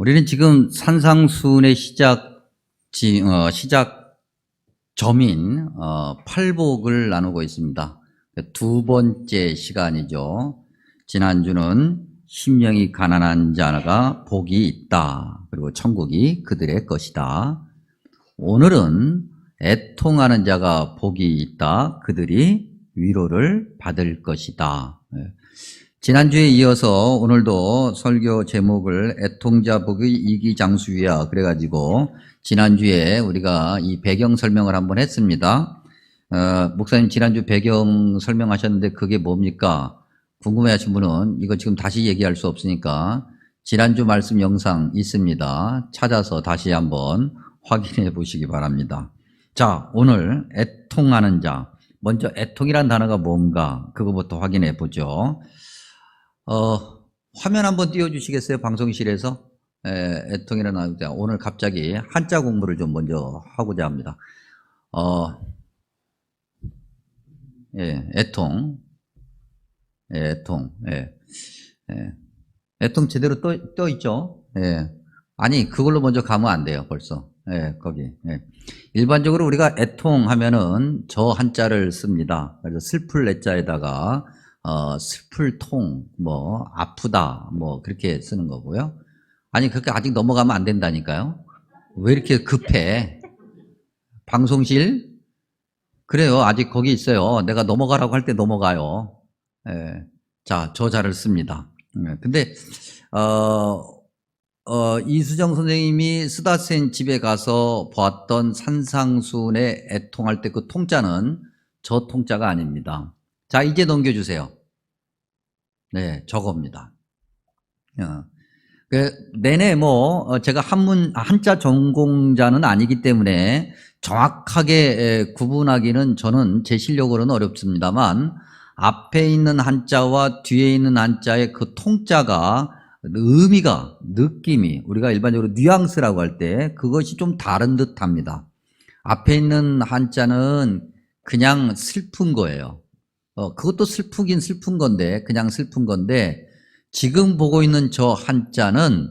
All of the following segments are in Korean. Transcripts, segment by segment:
우리는 지금 산상순의 시작점인 팔복을 나누고 있습니다. 두 번째 시간이죠. 지난주는 심령이 가난한 자가 복이 있다. 그리고 천국이 그들의 것이다. 오늘은 애통하는 자가 복이 있다. 그들이 위로를 받을 것이다. 지난주에 이어서 오늘도 설교 제목을 애통자 복의 이기장수위야 그래가지고 지난주에 우리가 이 배경 설명을 한번 했습니다. 목사님 지난주 배경 설명하셨는데 그게 뭡니까? 궁금해하신 분은 이거 지금 다시 얘기할 수 없으니까 지난주 말씀 영상 있습니다. 찾아서 다시 한번 확인해 보시기 바랍니다. 자, 오늘 애통하는 자, 먼저 애통이란 단어가 뭔가 그거부터 확인해 보죠. 화면 한번 띄워주시겠어요? 방송실에서. 애통이라는 단어, 오늘 갑자기 한자 공부를 좀 먼저 하고자 합니다. 애통. 애통. 애통 제대로 떠 있죠? 아니, 그걸로 먼저 가면 안 돼요, 벌써. 거기. 일반적으로 우리가 애통하면은 저 한자를 씁니다. 그래서 슬플 애자에다가 슬플 통, 아프다, 그렇게 쓰는 거고요. 아니, 그렇게 아직 넘어가면 안 된다니까요. 왜 이렇게 급해? 방송실? 그래요. 아직 거기 있어요. 내가 넘어가라고 할 때 넘어가요. 자, 저 자를 씁니다. 근데, 이수정 선생님이 쓰다센 집에 가서 보았던 산상순의 애통할 때 그 통자는 저 통자가 아닙니다. 자, 이제 넘겨주세요. 네, 저겁니다. 내내 제가 한자 전공자는 아니기 때문에 정확하게 구분하기는 저는 제 실력으로는 어렵습니다만 앞에 있는 한자와 뒤에 있는 한자의 그 통자가 의미가, 느낌이 우리가 일반적으로 뉘앙스라고 할 때 그것이 좀 다른 듯 합니다. 앞에 있는 한자는 그냥 슬픈 거예요. 그것도 슬프긴 슬픈 건데, 그냥 슬픈 건데, 지금 보고 있는 저 한자는,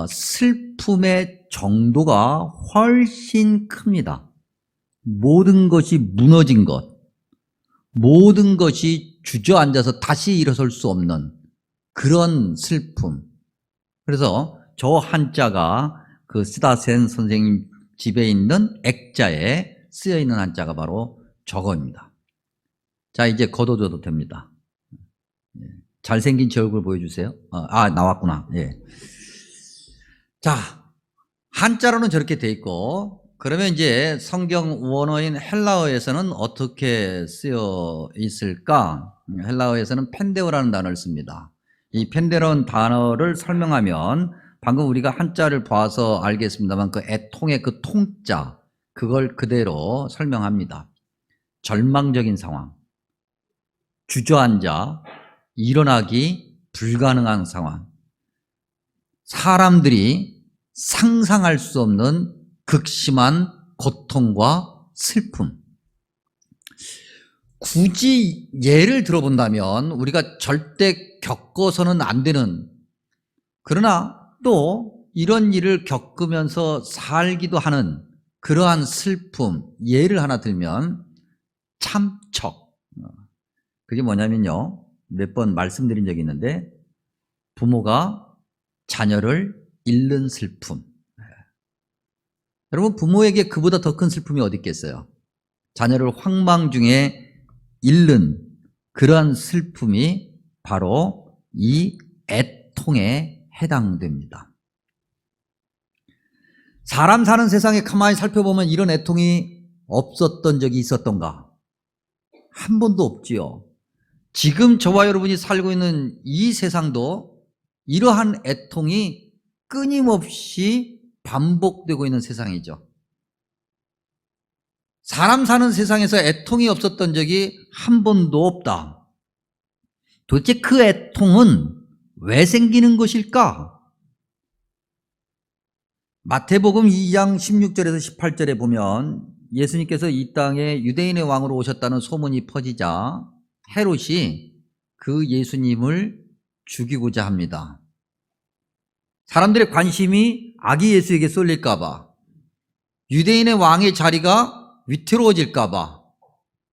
슬픔의 정도가 훨씬 큽니다. 모든 것이 무너진 것, 모든 것이 주저앉아서 다시 일어설 수 없는 그런 슬픔. 그래서 저 한자가 그 쓰다센 선생님 집에 있는 액자에 쓰여 있는 한자가 바로 저거입니다. 자, 이제 걷어줘도 됩니다. 잘생긴 제 얼굴 보여주세요. 나왔구나. 자, 한자로는 저렇게 돼 있고, 그러면 이제 성경 원어인 헬라어에서는 어떻게 쓰여 있을까? 헬라어에서는 펜데오라는 단어를 씁니다. 이 펜데오라는 단어를 설명하면 방금 우리가 한자를 봐서 알겠습니다만 그 애통의 그 통자, 그걸 그대로 설명합니다. 절망적인 상황. 주저앉아 일어나기 불가능한 상황. 사람들이 상상할 수 없는 극심한 고통과 슬픔. 굳이 예를 들어본다면 우리가 절대 겪어서는 안 되는, 그러나 또 이런 일을 겪으면서 살기도 하는 그러한 슬픔, 예를 하나 들면 참척. 그게 뭐냐면요, 몇 번 말씀드린 적이 있는데 부모가 자녀를 잃는 슬픔. 여러분, 부모에게 그보다 더 큰 슬픔이 어디 있겠어요? 자녀를 황망 중에 잃는 그러한 슬픔이 바로 이 애통에 해당됩니다. 사람 사는 세상에 가만히 살펴보면 이런 애통이 없었던 적이 있었던가? 한 번도 없지요. 지금 저와 여러분이 살고 있는 이 세상도 이러한 애통이 끊임없이 반복되고 있는 세상이죠. 사람 사는 세상에서 애통이 없었던 적이 한 번도 없다. 도대체 그 애통은 왜 생기는 것일까? 마태복음 2장 16절에서 18절에 보면 예수님께서 이 땅에 유대인의 왕으로 오셨다는 소문이 퍼지자 헤롯이 그 예수님을 죽이고자 합니다. 사람들의 관심이 아기 예수에게 쏠릴까봐, 유대인의 왕의 자리가 위태로워질까봐,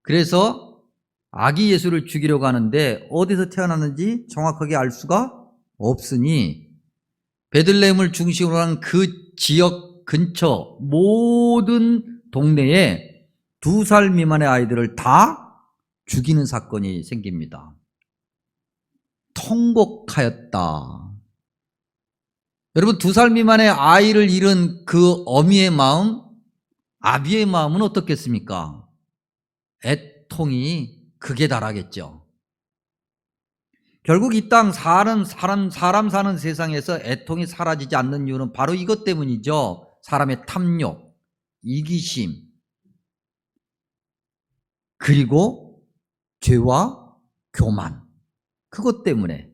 그래서 아기 예수를 죽이려고 하는데 어디서 태어났는지 정확하게 알 수가 없으니 베들레헴을 중심으로 한 그 지역 근처 모든 동네에 2살 미만의 아이들을 다 죽이는 사건이 생깁니다. 통곡하였다. 여러분, 2살 미만의 아이를 잃은 그 어미의 마음, 아비의 마음은 어떻겠습니까? 애통이 극에 달하겠죠. 결국 이 땅 사람 사는 세상에서 애통이 사라지지 않는 이유는 바로 이것 때문이죠. 사람의 탐욕, 이기심, 그리고 죄와 교만. 그것 때문에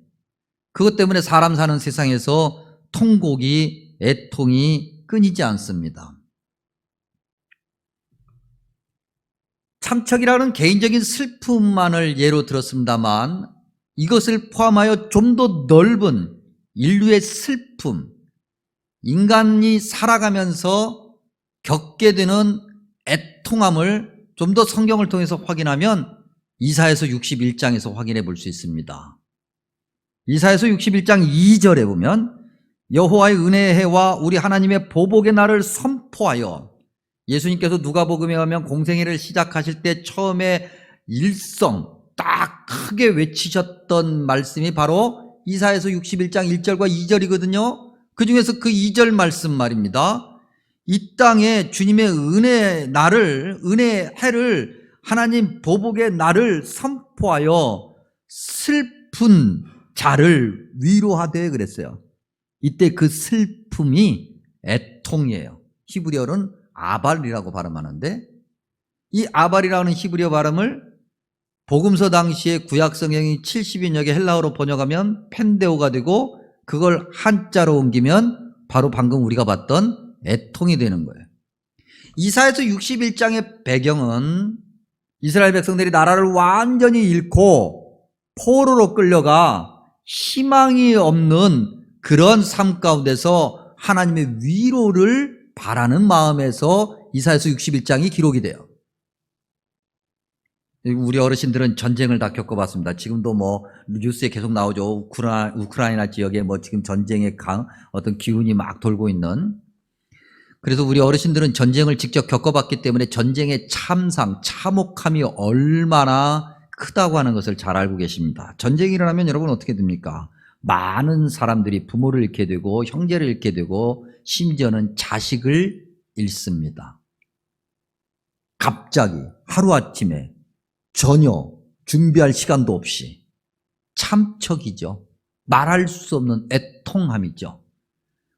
사람 사는 세상에서 통곡이, 애통이 끊이지 않습니다. 참척이라는 개인적인 슬픔만을 예로 들었습니다만 이것을 포함하여 좀 더 넓은 인류의 슬픔, 인간이 살아가면서 겪게 되는 애통함을 좀 더 성경을 통해서 확인하면 이사야서 61장에서 확인해 볼 수 있습니다. 이사야서 61장 2절에 보면 여호와의 은혜의 해와 우리 하나님의 보복의 날을 선포하여, 예수님께서 누가복음에 가면 공생애를 시작하실 때 처음에 일성 딱 크게 외치셨던 말씀이 바로 이사야서 61장 1절과 2절이거든요. 그 중에서 그 2절 말씀 말입니다. 이 땅에 주님의 은혜의 날을, 은혜의 해를, 하나님 보복의 날을 선포하여 슬픈 자를 위로하되 그랬어요. 이때 그 슬픔이 애통이에요. 히브리어는 아발이라고 발음하는데, 이 아발이라는 히브리어 발음을 복음서 당시에 구약 성경이 70인역의 헬라어로 번역하면 펜데오가 되고, 그걸 한자로 옮기면 바로 방금 우리가 봤던 애통이 되는 거예요. 이사야서 61장의 배경은 이스라엘 백성들이 나라를 완전히 잃고 포로로 끌려가 희망이 없는 그런 삶 가운데서 하나님의 위로를 바라는 마음에서 이사야서 61장이 기록이 돼요. 우리 어르신들은 전쟁을 다 겪어봤습니다. 지금도 뭐 뉴스에 계속 나오죠. 우크라이나 지역에 뭐 지금 전쟁의 어떤 기운이 막 돌고 있는. 그래서 우리 어르신들은 전쟁을 직접 겪어봤기 때문에 전쟁의 참상, 참혹함이 얼마나 크다고 하는 것을 잘 알고 계십니다. 전쟁이 일어나면 여러분 어떻게 됩니까? 많은 사람들이 부모를 잃게 되고 형제를 잃게 되고 심지어는 자식을 잃습니다. 갑자기 하루아침에 전혀 준비할 시간도 없이. 참척이죠. 말할 수 없는 애통함이죠.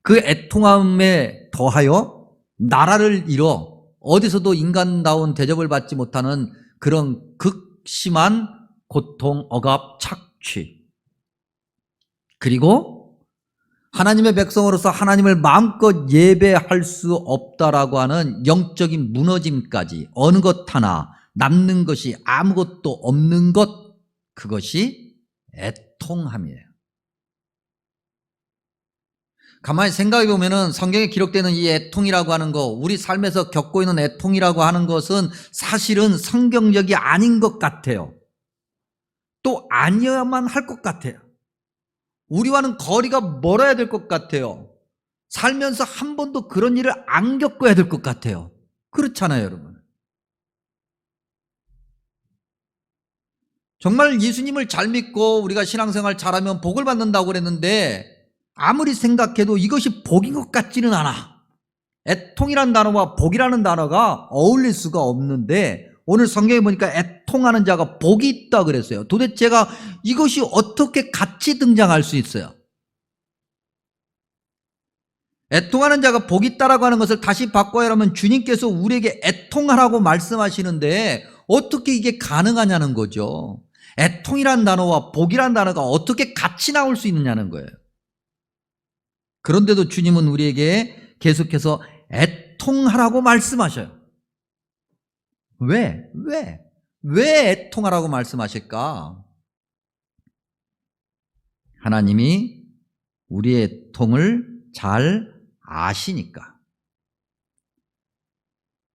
그 애통함에 더하여 나라를 잃어 어디서도 인간다운 대접을 받지 못하는 그런 극심한 고통, 억압, 착취, 그리고 하나님의 백성으로서 하나님을 마음껏 예배할 수 없다라고 하는 영적인 무너짐까지, 어느 것 하나 남는 것이 아무것도 없는 것, 그것이 애통함이에요. 가만히 생각해 보면은 성경에 기록되는 이 애통이라고 하는 거, 우리 삶에서 겪고 있는 애통이라고 하는 것은 사실은 성경적이 아닌 것 같아요. 또 아니어야만 할 것 같아요. 우리와는 거리가 멀어야 될 것 같아요. 살면서 한 번도 그런 일을 안 겪어야 될 것 같아요. 그렇잖아요, 여러분. 정말 예수님을 잘 믿고 우리가 신앙생활 잘하면 복을 받는다고 그랬는데 아무리 생각해도 이것이 복인 것 같지는 않아. 애통이라는 단어와 복이라는 단어가 어울릴 수가 없는데 오늘 성경에 보니까 애통하는 자가 복이 있다 그랬어요. 도대체 이것이 어떻게 같이 등장할 수 있어요? 애통하는 자가 복이 있다라고 하는 것을 다시 바꿔야 하면 주님께서 우리에게 애통하라고 말씀하시는데 어떻게 이게 가능하냐는 거죠. 애통이란 단어와 복이란 단어가 어떻게 같이 나올 수 있느냐는 거예요. 그런데도 주님은 우리에게 계속해서 애통하라고 말씀하셔요. 왜 애통하라고 말씀하실까? 하나님이 우리의 애통을 잘 아시니까.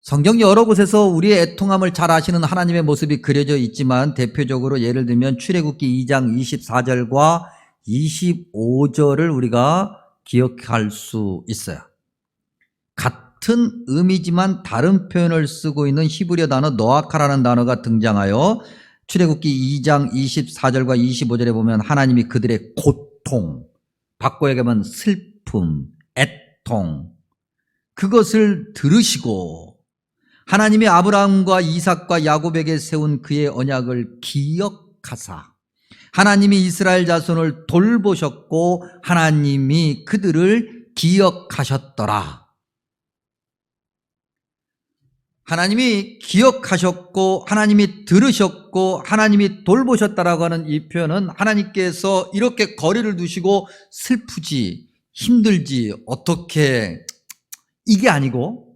성경 여러 곳에서 우리의 애통함을 잘 아시는 하나님의 모습이 그려져 있지만 대표적으로 예를 들면 출애굽기 2장 24절과 25절을 우리가 기억할 수 있어요. 같은 의미지만 다른 표현을 쓰고 있는 히브리어 단어 노아카라는 단어가 등장하여 출애굽기 2장 24절과 25절에 보면 하나님이 그들의 고통, 바꿔 얘기하면 슬픔, 애통, 그것을 들으시고 하나님이 아브라함과 이삭과 야곱에게 세운 그의 언약을 기억하사 하나님이 이스라엘 자손을 돌보셨고 하나님이 그들을 기억하셨더라. 하나님이 기억하셨고 하나님이 들으셨고 하나님이 돌보셨다라고 하는 이 표현은 하나님께서 이렇게 거리를 두시고 슬프지 힘들지 어떻게 이게 아니고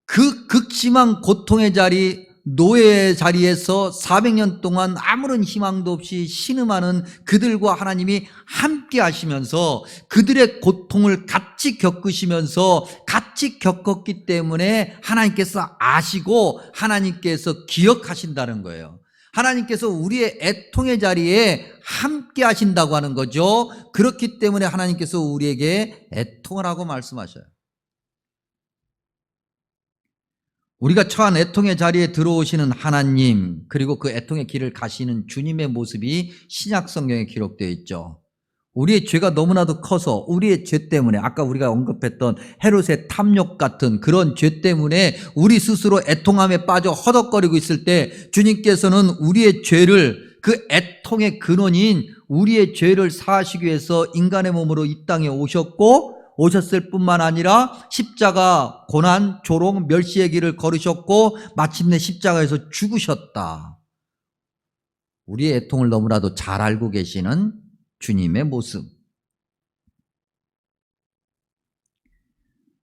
그 극심한 고통의 자리 노예의 자리에서 400년 동안 아무런 희망도 없이 신음하는 그들과 하나님이 함께 하시면서 그들의 고통을 같이 겪으시면서 같이 겪었기 때문에 하나님께서 아시고 하나님께서 기억하신다는 거예요. 하나님께서 우리의 애통의 자리에 함께 하신다고 하는 거죠. 그렇기 때문에 하나님께서 우리에게 애통을 하고 말씀하셔요. 우리가 처한 애통의 자리에 들어오시는 하나님, 그리고 그 애통의 길을 가시는 주님의 모습이 신약 성경에 기록되어 있죠. 우리의 죄가 너무나도 커서 우리의 죄 때문에 아까 우리가 언급했던 헤롯의 탐욕 같은 그런 죄 때문에 우리 스스로 애통함에 빠져 허덕거리고 있을 때 주님께서는 우리의 죄를 그 애통의 근원인 우리의 죄를 사하시기 위해서 인간의 몸으로 이 땅에 오셨을 뿐만 아니라 십자가 고난, 조롱, 멸시의 길을 걸으셨고 마침내 십자가에서 죽으셨다. 우리의 애통을 너무나도 잘 알고 계시는 주님의 모습.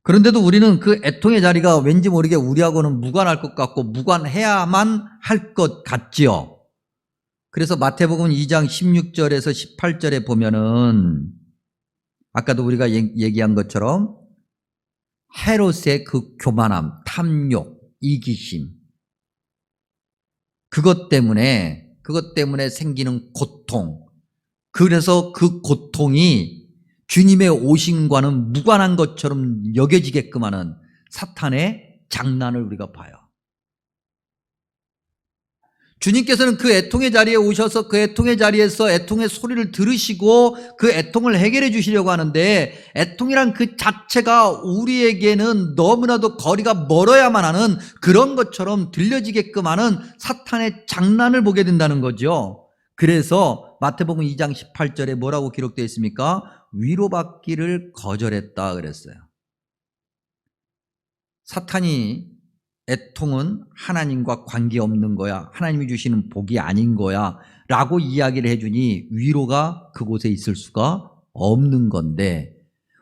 그런데도 우리는 그 애통의 자리가 왠지 모르게 우리하고는 무관할 것 같고 무관해야만 할 것 같지요. 그래서 마태복음 2장 16절에서 18절에 보면은 아까도 우리가 얘기한 것처럼 헤롯의 그 교만함, 탐욕, 이기심 그것 때문에 생기는 고통, 그래서 그 고통이 주님의 오심과는 무관한 것처럼 여겨지게끔 하는 사탄의 장난을 우리가 봐요. 주님께서는 그 애통의 자리에 오셔서 그 애통의 자리에서 애통의 소리를 들으시고 그 애통을 해결해 주시려고 하는데 애통이란 그 자체가 우리에게는 너무나도 거리가 멀어야만 하는 그런 것처럼 들려지게끔 하는 사탄의 장난을 보게 된다는 거죠. 그래서 마태복음 2장 18절에 뭐라고 기록되어 있습니까? 위로받기를 거절했다 그랬어요. 사탄이 애통은 하나님과 관계없는 거야, 하나님이 주시는 복이 아닌 거야 라고 이야기를 해주니 위로가 그곳에 있을 수가 없는 건데,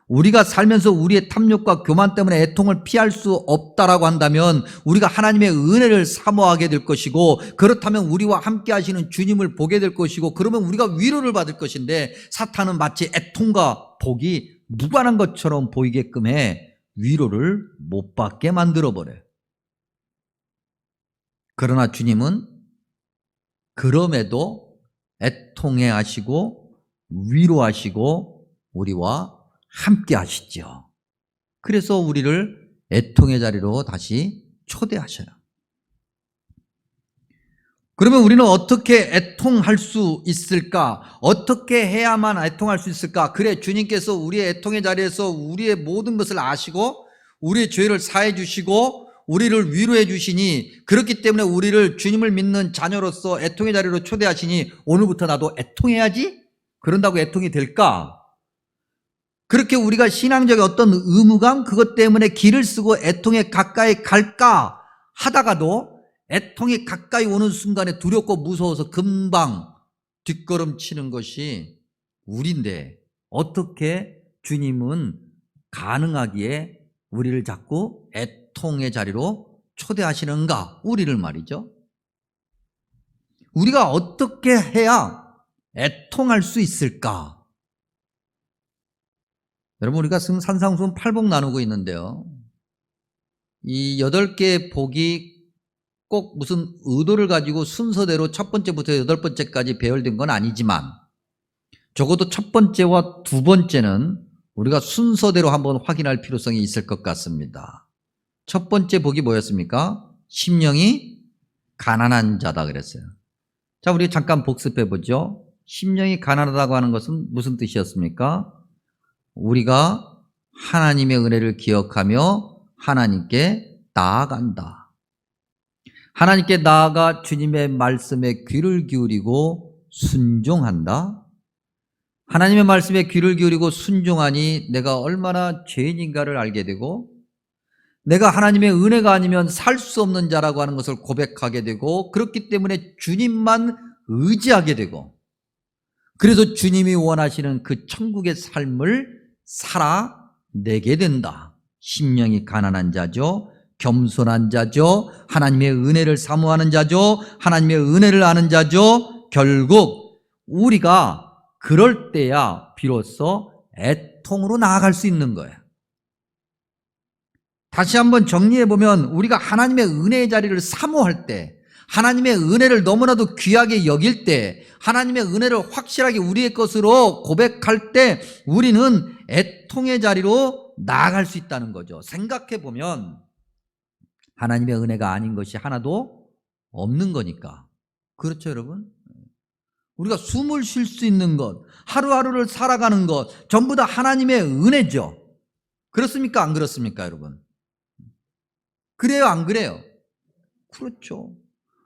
우리가 살면서 우리의 탐욕과 교만 때문에 애통을 피할 수 없다라고 한다면 우리가 하나님의 은혜를 사모하게 될 것이고, 그렇다면 우리와 함께 하시는 주님을 보게 될 것이고, 그러면 우리가 위로를 받을 것인데 사탄은 마치 애통과 복이 무관한 것처럼 보이게끔 해 위로를 못 받게 만들어버려요. 그러나 주님은 그럼에도 애통해 하시고 위로하시고 우리와 함께 하시죠. 그래서 우리를 애통의 자리로 다시 초대하셔요. 그러면 우리는 어떻게 애통할 수 있을까? 어떻게 해야만 애통할 수 있을까? 그래, 주님께서 우리의 애통의 자리에서 우리의 모든 것을 아시고 우리의 죄를 사해 주시고 우리를 위로해 주시니, 그렇기 때문에 우리를 주님을 믿는 자녀로서 애통의 자리로 초대하시니 오늘부터 나도 애통해야지? 그런다고 애통이 될까? 그렇게 우리가 신앙적인 어떤 의무감, 그것 때문에 길을 쓰고 애통에 가까이 갈까 하다가도 애통이 가까이 오는 순간에 두렵고 무서워서 금방 뒷걸음치는 것이 우리인데 어떻게 주님은 가능하기에 우리를 자꾸 애통의 자리로 초대하시는가? 우리를 말이죠. 우리가 어떻게 해야 애통할 수 있을까? 여러분, 우리가 지금 산상수훈 8복 나누고 있는데요. 이 8개의 복이 꼭 무슨 의도를 가지고 순서대로 첫 번째부터 8번째까지 배열된 건 아니지만 적어도 첫 번째와 두 번째는 우리가 순서대로 한번 확인할 필요성이 있을 것 같습니다. 첫 번째 복이 뭐였습니까? 심령이 가난한 자다 그랬어요. 자, 우리 잠깐 복습해 보죠. 심령이 가난하다고 하는 것은 무슨 뜻이었습니까? 우리가 하나님의 은혜를 기억하며 하나님께 나아간다. 하나님께 나아가 주님의 말씀에 귀를 기울이고 순종한다. 하나님의 말씀에 귀를 기울이고 순종하니 내가 얼마나 죄인인가를 알게 되고 내가 하나님의 은혜가 아니면 살 수 없는 자라고 하는 것을 고백하게 되고 그렇기 때문에 주님만 의지하게 되고 그래서 주님이 원하시는 그 천국의 삶을 살아내게 된다. 심령이 가난한 자죠. 겸손한 자죠. 하나님의 은혜를 사모하는 자죠. 하나님의 은혜를 아는 자죠. 결국 우리가 그럴 때야 비로소 애통으로 나아갈 수 있는 거예요. 다시 한번 정리해보면 우리가 하나님의 은혜의 자리를 사모할 때, 하나님의 은혜를 너무나도 귀하게 여길 때, 하나님의 은혜를 확실하게 우리의 것으로 고백할 때 우리는 애통의 자리로 나아갈 수 있다는 거죠. 생각해보면 하나님의 은혜가 아닌 것이 하나도 없는 거니까. 그렇죠, 여러분? 우리가 숨을 쉴 수 있는 것, 하루하루를 살아가는 것 전부 다 하나님의 은혜죠. 그렇습니까? 안 그렇습니까, 여러분? 그래요, 안 그래요? 그렇죠.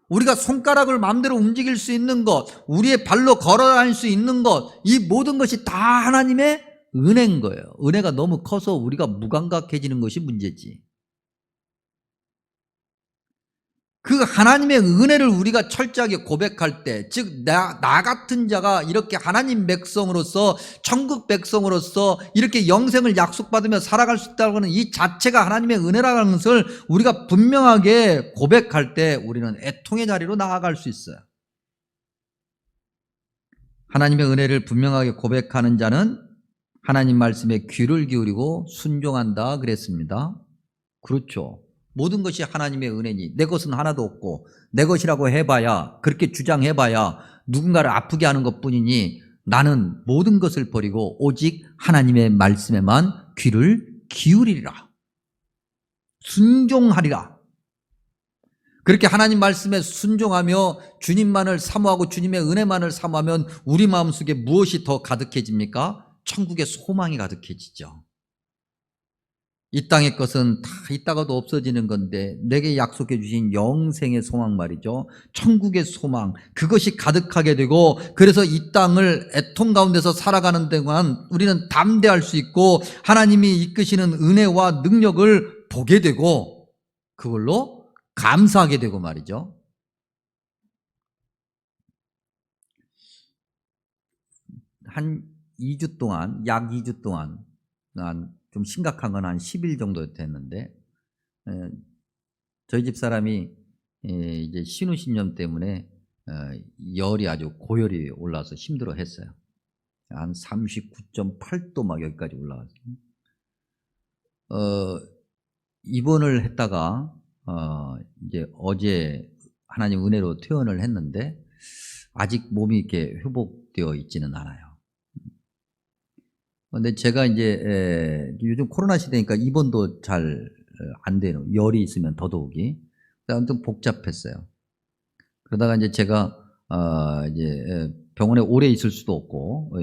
우리가 손가락을 마음대로 움직일 수 있는 것, 우리의 발로 걸어 다닐 수 있는 것, 이 모든 것이 다 하나님의 은혜인 거예요. 은혜가 너무 커서 우리가 무감각해지는 것이 문제지. 그 하나님의 은혜를 우리가 철저하게 고백할 때, 즉 나 같은 자가 이렇게 하나님 백성으로서, 천국 백성으로서 이렇게 영생을 약속받으며 살아갈 수 있다고 하는 이 자체가 하나님의 은혜라는 것을 우리가 분명하게 고백할 때 우리는 애통의 자리로 나아갈 수 있어요. 하나님의 은혜를 분명하게 고백하는 자는 하나님 말씀에 귀를 기울이고 순종한다 그랬습니다. 그렇죠. 모든 것이 하나님의 은혜니 내 것은 하나도 없고 내 것이라고 해봐야, 그렇게 주장해봐야 누군가를 아프게 하는 것뿐이니 나는 모든 것을 버리고 오직 하나님의 말씀에만 귀를 기울이리라, 순종하리라. 그렇게 하나님 말씀에 순종하며 주님만을 사모하고 주님의 은혜만을 사모하면 우리 마음속에 무엇이 더 가득해집니까? 천국의 소망이 가득해지죠. 이 땅의 것은 다 있다가도 없어지는 건데 내게 약속해 주신 영생의 소망 말이죠. 천국의 소망, 그것이 가득하게 되고 그래서 이 땅을 애통 가운데서 살아가는 동안 우리는 담대할 수 있고 하나님이 이끄시는 은혜와 능력을 보게 되고 그걸로 감사하게 되고 말이죠. 한 2주 동안, 약 2주 동안 좀 심각한 건 한 10일 정도 됐는데 저희 집 사람이 이제 신우신염 때문에 열이 아주 고열이 올라와서 힘들어 했어요. 한 39.8도 막 여기까지 올라왔어요. 입원을 했다가 이제 어제 하나님 은혜로 퇴원을 했는데 아직 몸이 이렇게 회복되어 있지는 않아요. 근데 제가 이제 요즘 코로나 시대니까 입원도 잘 안 돼요. 열이 있으면 더더욱이. 아무튼 복잡했어요. 그러다가 이제 제가 이제 병원에 오래 있을 수도 없고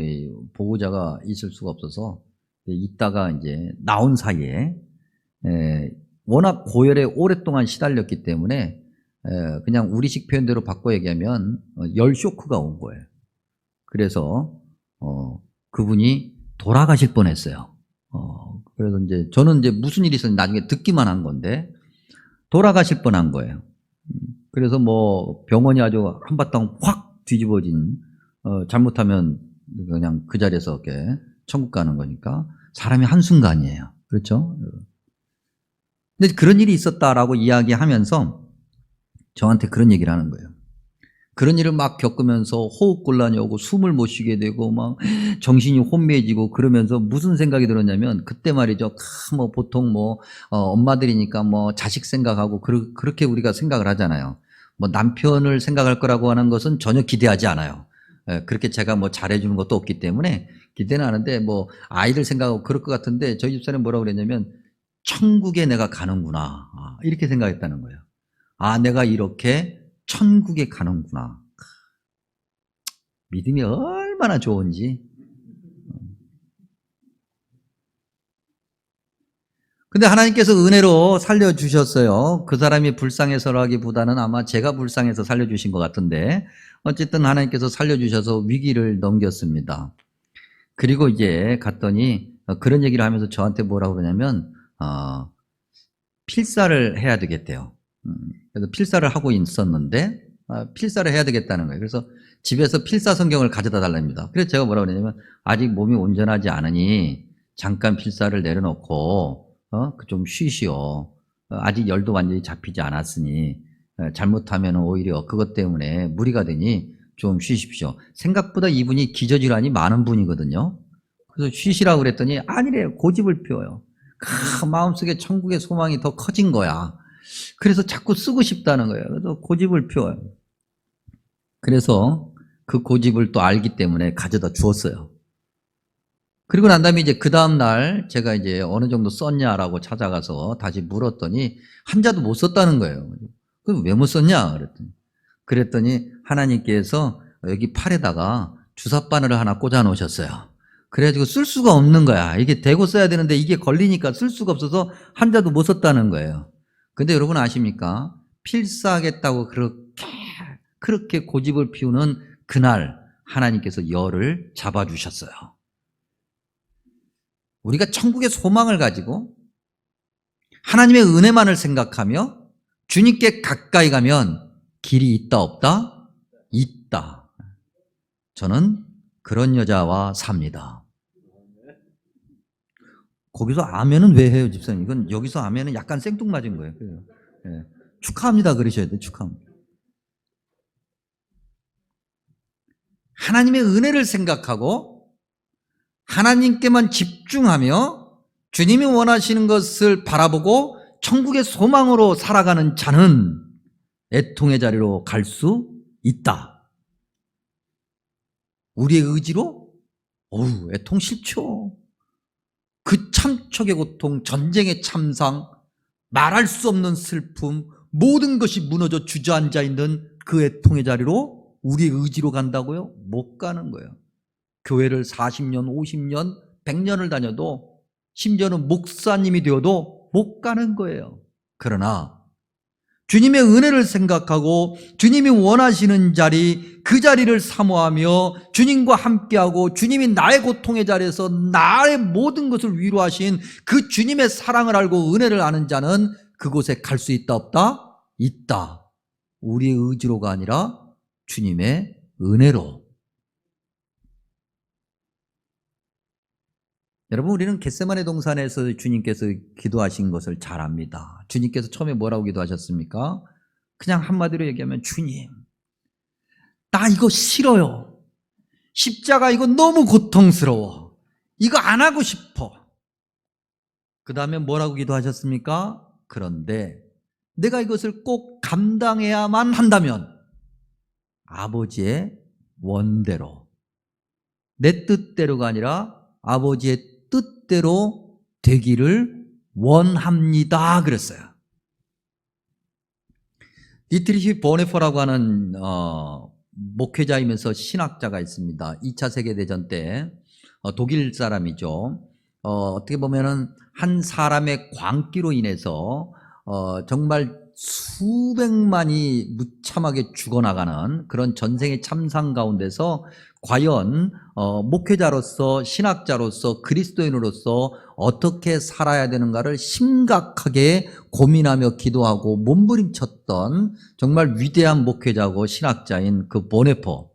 보호자가 있을 수가 없어서 있다가 이제 나온 사이에 워낙 고열에 오랫동안 시달렸기 때문에 그냥 우리식 표현대로 바꿔 얘기하면 열 쇼크가 온 거예요. 그래서 그분이 돌아가실 뻔했어요. 그래서 이제 저는 이제 무슨 일이 있었는지 나중에 듣기만 한 건데 돌아가실 뻔한 거예요. 그래서 뭐 병원이 아주 한바탕 확 뒤집어진, 잘못하면 그냥 그 자리에서 이렇게 천국 가는 거니까 사람이 한순간이에요. 그렇죠? 근데 그런 일이 있었다라고 이야기하면서 저한테 그런 얘기를 하는 거예요. 그런 일을 막 겪으면서 호흡곤란이 오고 숨을 못 쉬게 되고 막 정신이 혼미해지고 그러면서 무슨 생각이 들었냐면 그때 말이죠. 뭐 보통 뭐 엄마들이니까 뭐 자식 생각하고 그렇게 우리가 생각을 하잖아요. 뭐 남편을 생각할 거라고 하는 것은 전혀 기대하지 않아요. 그렇게 제가 뭐 잘해주는 것도 없기 때문에 기대는 하는데 뭐 아이들 생각하고 그럴 것 같은데 저희 집사람이 뭐라고 그랬냐면 천국에 내가 가는구나 이렇게 생각했다는 거예요. 아, 내가 이렇게 천국에 가는구나. 믿음이 얼마나 좋은지. 근데 하나님께서 은혜로 살려주셨어요. 그 사람이 불쌍해서라기보다는 아마 제가 불쌍해서 살려주신 것 같은데 어쨌든 하나님께서 살려주셔서 위기를 넘겼습니다. 그리고 이제 갔더니 그런 얘기를 하면서 저한테 뭐라고 그러냐면 필사를 해야 되겠대요. 그래서 필사를 하고 있었는데 필사를 해야 되겠다는 거예요. 그래서 집에서 필사 성경을 가져다 달랍니다. 그래서 제가 뭐라고 그러냐면 아직 몸이 온전하지 않으니 잠깐 필사를 내려놓고 좀 쉬시오. 아직 열도 완전히 잡히지 않았으니 잘못하면 오히려 그것 때문에 무리가 되니 좀 쉬십시오. 생각보다 이분이 기저질환이 많은 분이거든요. 그래서 쉬시라고 그랬더니 아니래요. 고집을 피워요. 마음속에 천국의 소망이 더 커진 거야. 그래서 자꾸 쓰고 싶다는 거예요. 그래서 고집을 피워요. 그래서 그 고집을 또 알기 때문에 가져다 주었어요. 그리고 난 다음에 이제 그 다음날 제가 이제 어느 정도 썼냐라고 찾아가서 다시 물었더니 한 자도 못 썼다는 거예요. 그럼 왜 못 썼냐? 그랬더니 하나님께서 여기 팔에다가 주사바늘을 하나 꽂아 놓으셨어요. 그래가지고 쓸 수가 없는 거야. 이게 대고 써야 되는데 이게 걸리니까 쓸 수가 없어서 한 자도 못 썼다는 거예요. 근데 여러분 아십니까? 필사하겠다고 그렇게 고집을 피우는 그날 하나님께서 열을 잡아주셨어요. 우리가 천국의 소망을 가지고 하나님의 은혜만을 생각하며 주님께 가까이 가면 길이 있다 없다? 있다. 저는 그런 여자와 삽니다. 거기서 아멘은 왜 해요, 집사님? 이건 여기서 아멘은 약간 생뚱맞은 거예요. 네. 축하합니다 그러셔야 돼요. 축하합니다. 하나님의 은혜를 생각하고 하나님께만 집중하며 주님이 원하시는 것을 바라보고 천국의 소망으로 살아가는 자는 애통의 자리로 갈 수 있다. 우리의 의지로? 어우, 애통 싫죠. 그 참척의 고통, 전쟁의 참상, 말할 수 없는 슬픔, 모든 것이 무너져 주저앉아 있는 그 애통의 자리로 우리의 의지로 간다고요? 못 가는 거예요. 교회를 40년, 50년, 100년을 다녀도 심지어는 목사님이 되어도 못 가는 거예요. 그러나 주님의 은혜를 생각하고 주님이 원하시는 자리, 그 자리를 사모하며 주님과 함께하고 주님이 나의 고통의 자리에서 나의 모든 것을 위로하신 그 주님의 사랑을 알고 은혜를 아는 자는 그곳에 갈 수 있다 없다? 있다. 우리의 의지로가 아니라 주님의 은혜로. 여러분 우리는 겟세마네 동산에서 주님께서 기도하신 것을 잘 압니다. 주님께서 처음에 뭐라고 기도하셨습니까? 그냥 한마디로 얘기하면 주님 나 이거 싫어요. 십자가 이거 너무 고통스러워. 이거 안 하고 싶어. 그 다음에 뭐라고 기도하셨습니까? 그런데 내가 이것을 꼭 감당해야만 한다면 아버지의 원대로 내 뜻대로가 아니라 아버지의 뜻대로 되기를 원합니다 그랬어요. 디트리히 보네퍼라고 하는 목회자이면서 신학자가 있습니다. 2차 세계대전 때 독일 사람이죠. 어떻게 보면은 한 사람의 광기로 인해서 정말 수백만이 무참하게 죽어나가는 그런 전생의 참상 가운데서 과연 목회자로서 신학자로서 그리스도인으로서 어떻게 살아야 되는가를 심각하게 고민하며 기도하고 몸부림쳤던 정말 위대한 목회자고 신학자인 그 보네퍼,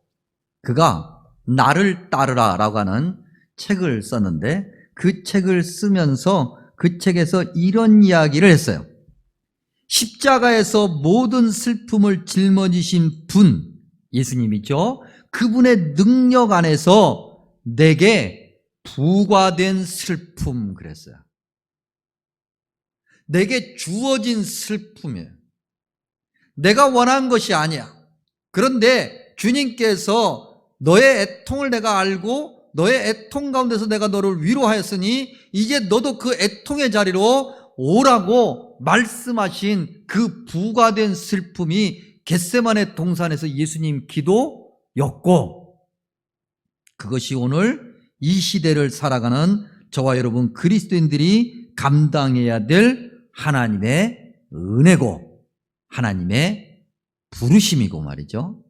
그가 나를 따르라 라고 하는 책을 썼는데 그 책을 쓰면서 그 책에서 이런 이야기를 했어요. 십자가에서 모든 슬픔을 짊어지신 분, 예수님이죠. 그분의 능력 안에서 내게 부과된 슬픔 그랬어요. 내게 주어진 슬픔이에요. 내가 원한 것이 아니야. 그런데 주님께서 너의 애통을 내가 알고 너의 애통 가운데서 내가 너를 위로하였으니 이제 너도 그 애통의 자리로 오라고 말씀하신 그 부과된 슬픔이 겟세마네 동산에서 예수님 기도였고, 그것이 오늘 이 시대를 살아가는 저와 여러분 그리스도인들이 감당해야 될 하나님의 은혜고 하나님의 부르심이고 말이죠.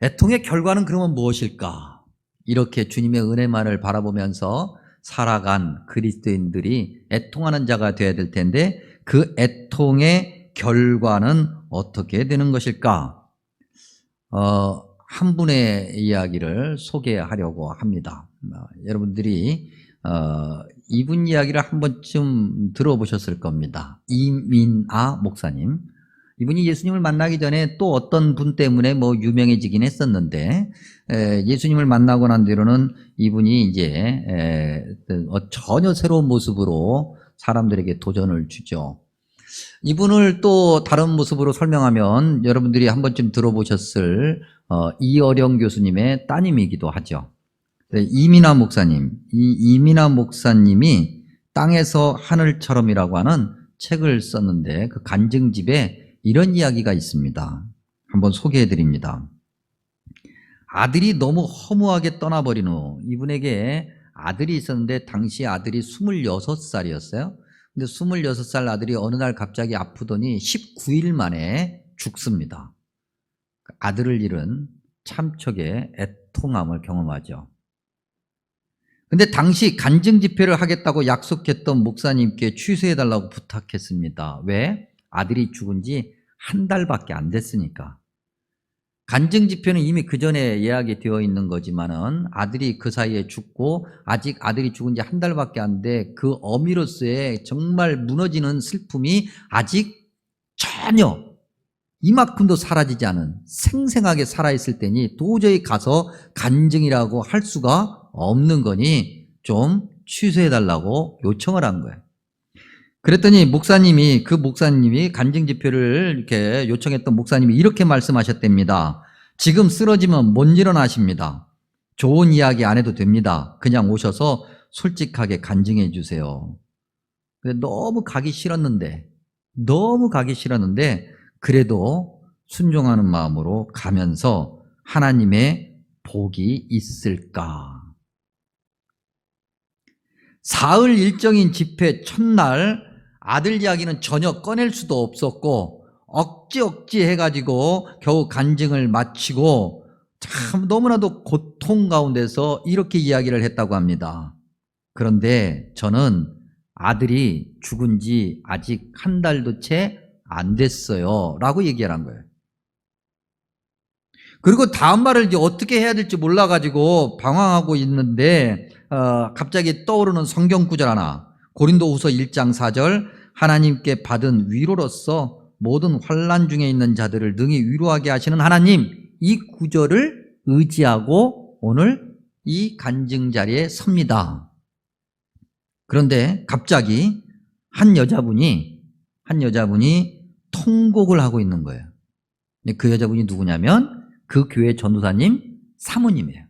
애통의 결과는 그러면 무엇일까? 이렇게 주님의 은혜만을 바라보면서 살아간 그리스도인들이 애통하는 자가 되어야 될 텐데 그 애통의 결과는 어떻게 되는 것일까? 한 분의 이야기를 소개하려고 합니다. 여러분들이 이분 이야기를 한 번쯤 들어보셨을 겁니다. 이민아 목사님. 이분이 예수님을 만나기 전에 또 어떤 분 때문에 유명해지긴 했었는데, 예수님을 만나고 난 뒤로는 이분이 이제 전혀 새로운 모습으로 사람들에게 도전을 주죠. 이분을 또 다른 모습으로 설명하면 여러분들이 한 번쯤 들어보셨을 이어령 교수님의 따님이기도 하죠. 이민아 목사님, 이 이민아 목사님이 땅에서 하늘처럼이라고 하는 책을 썼는데 그 간증집에 이런 이야기가 있습니다. 한번 소개해 드립니다. 아들이 너무 허무하게 떠나버린 후 이분에게 아들이 있었는데 당시 아들이 26살이었어요. 근데 26살 아들이 어느 날 갑자기 아프더니 19일 만에 죽습니다. 아들을 잃은 참척의 애통함을 경험하죠. 근데 당시 간증 집회를 하겠다고 약속했던 목사님께 취소해달라고 부탁했습니다. 왜? 아들이 죽은 지 한 달밖에 안 됐으니까. 간증 집회는 이미 그 전에 예약이 되어 있는 거지만은 아들이 그 사이에 죽고 아직 아들이 죽은 지 한 달밖에 안 돼 그 어미로서의 정말 무너지는 슬픔이 아직 전혀 이만큼도 사라지지 않은 생생하게 살아있을 때니 도저히 가서 간증이라고 할 수가 없는 거니 좀 취소해달라고 요청을 한 거예요. 그랬더니 그 목사님이 간증 집회를 이렇게 요청했던 목사님이 이렇게 말씀하셨답니다. 지금 쓰러지면 못 일어나십니다. 좋은 이야기 안 해도 됩니다. 그냥 오셔서 솔직하게 간증해 주세요. 너무 가기 싫었는데 그래도 순종하는 마음으로 가면서 하나님의 복이 있을까? 사흘 일정인 집회 첫날 아들 이야기는 전혀 꺼낼 수도 없었고 억지 해가지고 겨우 간증을 마치고 참 너무나도 고통 가운데서 이렇게 이야기를 했다고 합니다. 그런데 저는 아들이 죽은 지 아직 한 달도 채 안 됐어요 라고 얘기를 한 거예요. 그리고 다음 말을 이제 어떻게 해야 될지 몰라가지고 방황하고 있는데 갑자기 떠오르는 성경 구절 하나, 고린도후서 1장 4절, 하나님께 받은 위로로서 모든 환난 중에 있는 자들을 능히 위로하게 하시는 하나님, 이 구절을 의지하고 오늘 이 간증 자리에 섭니다. 그런데 갑자기 한 여자분이 통곡을 하고 있는 거예요. 그 여자분이 누구냐면 그 교회 전도사님 사모님이에요.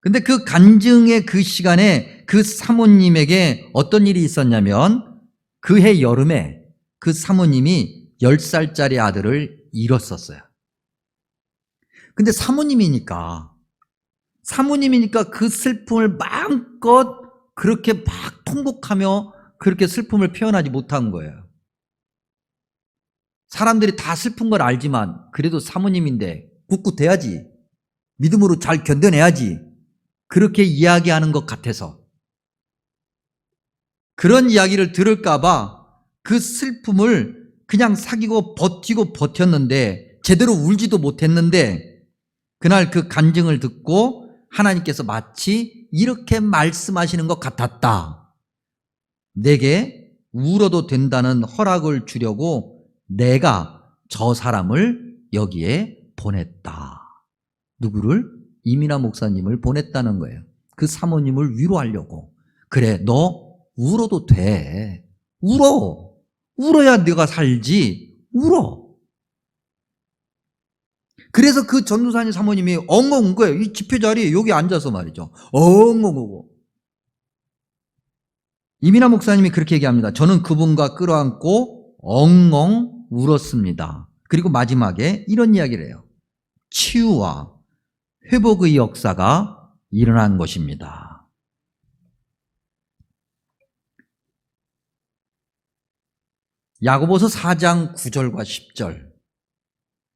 근데 그 간증의 그 시간에 그 사모님에게 어떤 일이 있었냐면 그해 여름에 그 사모님이 10살짜리 아들을 잃었었어요. 근데 사모님이니까 그 슬픔을 마음껏 그렇게 막 통곡하며 그렇게 슬픔을 표현하지 못한 거예요. 사람들이 다 슬픈 걸 알지만 그래도 사모님인데 꿋꿋해야지, 믿음으로 잘 견뎌내야지, 그렇게 이야기하는 것 같아서 그런 이야기를 들을까봐 그 슬픔을 그냥 사귀고 버텼는데 제대로 울지도 못했는데 그날 그 간증을 듣고 하나님께서 마치 이렇게 말씀하시는 것 같았다. 내게 울어도 된다는 허락을 주려고 내가 저 사람을 여기에 보냈다. 누구를? 이민아 목사님을 보냈다는 거예요. 그 사모님을 위로하려고. 그래, 너 울어도 돼. 울어. 울어야 네가 살지. 울어. 그래서 그 전도사님 사모님이 엉엉 운 거예요. 이 집회 자리에 여기 앉아서 말이죠. 엉엉 우고. 이민아 목사님이 그렇게 얘기합니다. 저는 그분과 끌어안고 엉엉 울었습니다. 그리고 마지막에 이런 이야기를 해요. 치유와 회복의 역사가 일어난 것입니다. 야고보서 4장 9절과 10절.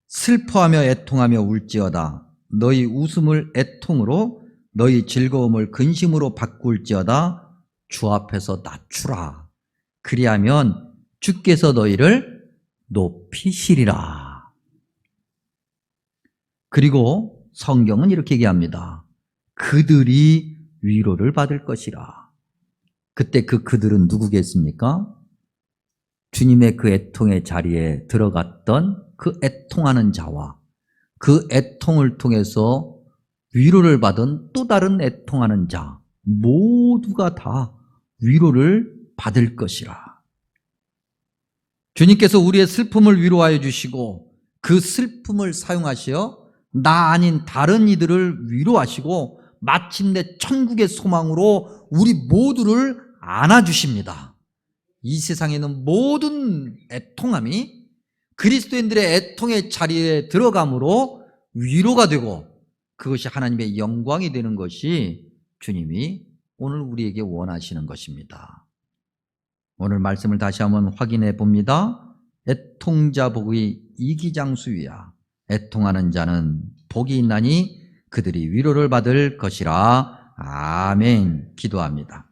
슬퍼하며 애통하며 울지어다. 너희 웃음을 애통으로 너희 즐거움을 근심으로 바꿀지어다. 주 앞에서 낮추라. 그리하면 주께서 너희를 높이시리라. 그리고 성경은 이렇게 얘기합니다. 그들이 위로를 받을 것이라. 그때 그들은 누구겠습니까? 주님의 그 애통의 자리에 들어갔던 그 애통하는 자와 그 애통을 통해서 위로를 받은 또 다른 애통하는 자, 모두가 다 위로를 받을 것이라. 주님께서 우리의 슬픔을 위로하여 주시고 그 슬픔을 사용하시어 나 아닌 다른 이들을 위로하시고 마침내 천국의 소망으로 우리 모두를 안아주십니다. 이 세상에 있는 모든 애통함이 그리스도인들의 애통의 자리에 들어감으로 위로가 되고 그것이 하나님의 영광이 되는 것이 주님이 오늘 우리에게 원하시는 것입니다. 오늘 말씀을 다시 한번 확인해 봅니다. 애통자 복의 이기장수이야. 애통하는 자는 복이 있나니 그들이 위로를 받을 것이라. 아멘. 기도합니다.